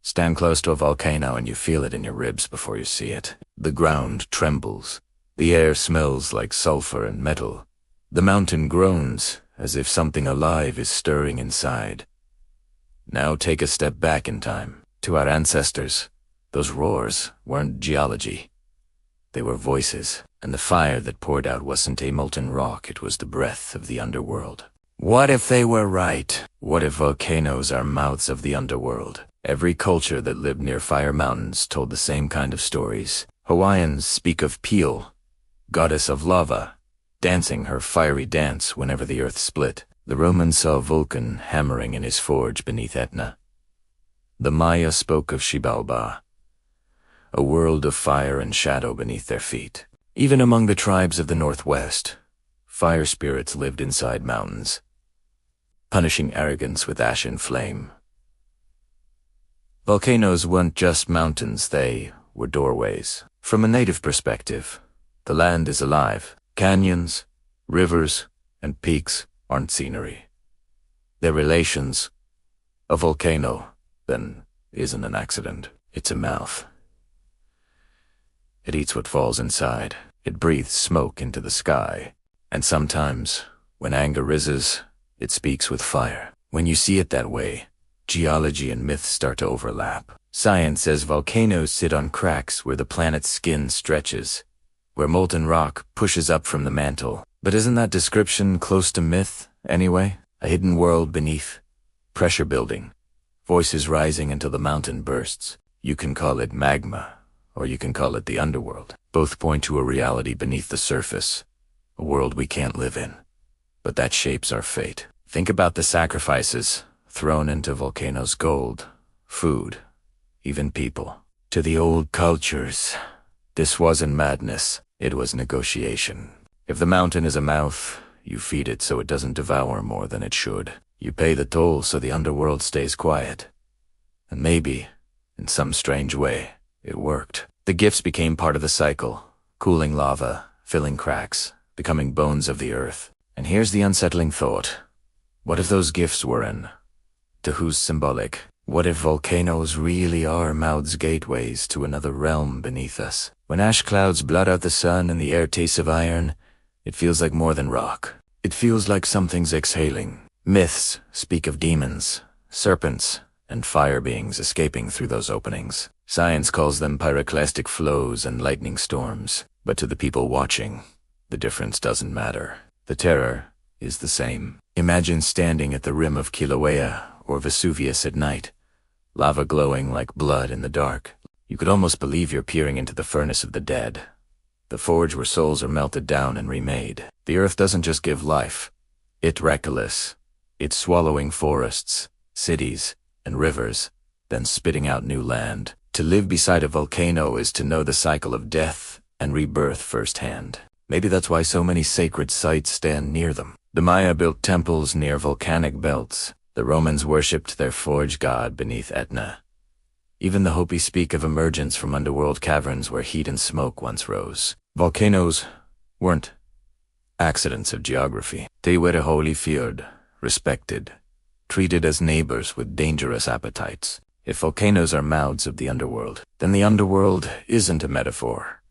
Stand close to a volcano and you feel it in your ribs before you see it. The ground trembles. The air smells like sulfur and metal. The mountain groans as if something alive is stirring inside. Now take a step back in time, to our ancestors. Those roars weren't geology. They were voices, and the fire that poured out wasn't a molten rock, it was the breath of the underworld. What if they were right? What if volcanoes are mouths of the underworld? Every culture that lived near fire mountains told the same kind of stories. Hawaiians speak of Pele, goddess of lava, dancing her fiery dance whenever the earth split. The Romans saw Vulcan hammering in his forge beneath Etna. The Maya spoke of Xibalba, a world of fire and shadow beneath their feet. Even among the tribes of the Northwest, fire spirits lived inside mountains, punishing arrogance with ash and flame. Volcanoes weren't just mountains, they were doorways. From a native perspective, the land is alive. Canyons, rivers, and peaks aren't scenery. They're relations. A volcano, then, isn't an accident. It's a mouth. It eats what falls inside. It breathes smoke into the sky. And sometimes, when anger rises, it speaks with fire. When you see it that way, geology and myth start to overlap. Science says volcanoes sit on cracks where the planet's skin stretches, where molten rock pushes up from the mantle. But isn't that description close to myth, anyway? A hidden world beneath, pressure building, voices rising until the mountain bursts. You can call it magma, or you can call it the underworld. Both point to a reality beneath the surface, a world we can't live in. But that shapes our fate. Think about the sacrifices thrown into volcanoes: gold, food, even people. To the old cultures, this wasn't madness, it was negotiation. If the mountain is a mouth, you feed it so it doesn't devour more than it should. You pay the toll so the underworld stays quiet. And maybe, in some strange way, it worked. The gifts became part of the cycle, cooling lava, filling cracks, becoming bones of the earth. And here's the unsettling thought. What if those gifts were in? To who's symbolic? What if volcanoes really are mouths, gateways to another realm beneath us? When ash clouds blot out the sun and the air tastes of iron, it feels like more than rock. It feels like something's exhaling. Myths speak of demons, serpents, and fire beings escaping through those openings. Science calls them pyroclastic flows and lightning storms. But to the people watching, the difference doesn't matter. The terror is the same. Imagine standing at the rim of Kilauea or Vesuvius at night, lava glowing like blood in the dark. You could almost believe you're peering into the furnace of the dead, the forge where souls are melted down and remade. The earth doesn't just give life. It's reckless. It's swallowing forests, cities, and rivers, then spitting out new land. To live beside a volcano is to know the cycle of death and rebirth firsthand. Maybe that's why so many sacred sites stand near them. The Maya built temples near volcanic belts. The Romans worshipped their forge god beneath Etna. Even the Hopi speak of emergence from underworld caverns where heat and smoke once rose. Volcanoes weren't accidents of geography. They were a holy fjord, respected, treated as neighbors with dangerous appetites. If volcanoes are mouths of the underworld, then the underworld isn't a metaphor.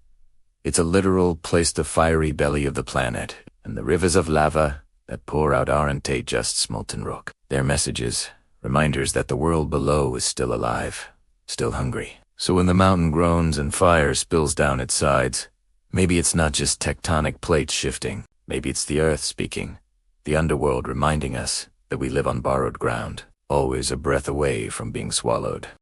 It's a literal place, the fiery belly of the planet, and the rivers of lava that pour out aren't just molten rock. They're messages, reminders that the world below is still alive, still hungry. So when the mountain groans and fire spills down its sides, maybe it's not just tectonic plates shifting. Maybe it's the earth speaking, the underworld reminding us that we live on borrowed ground, always a breath away from being swallowed.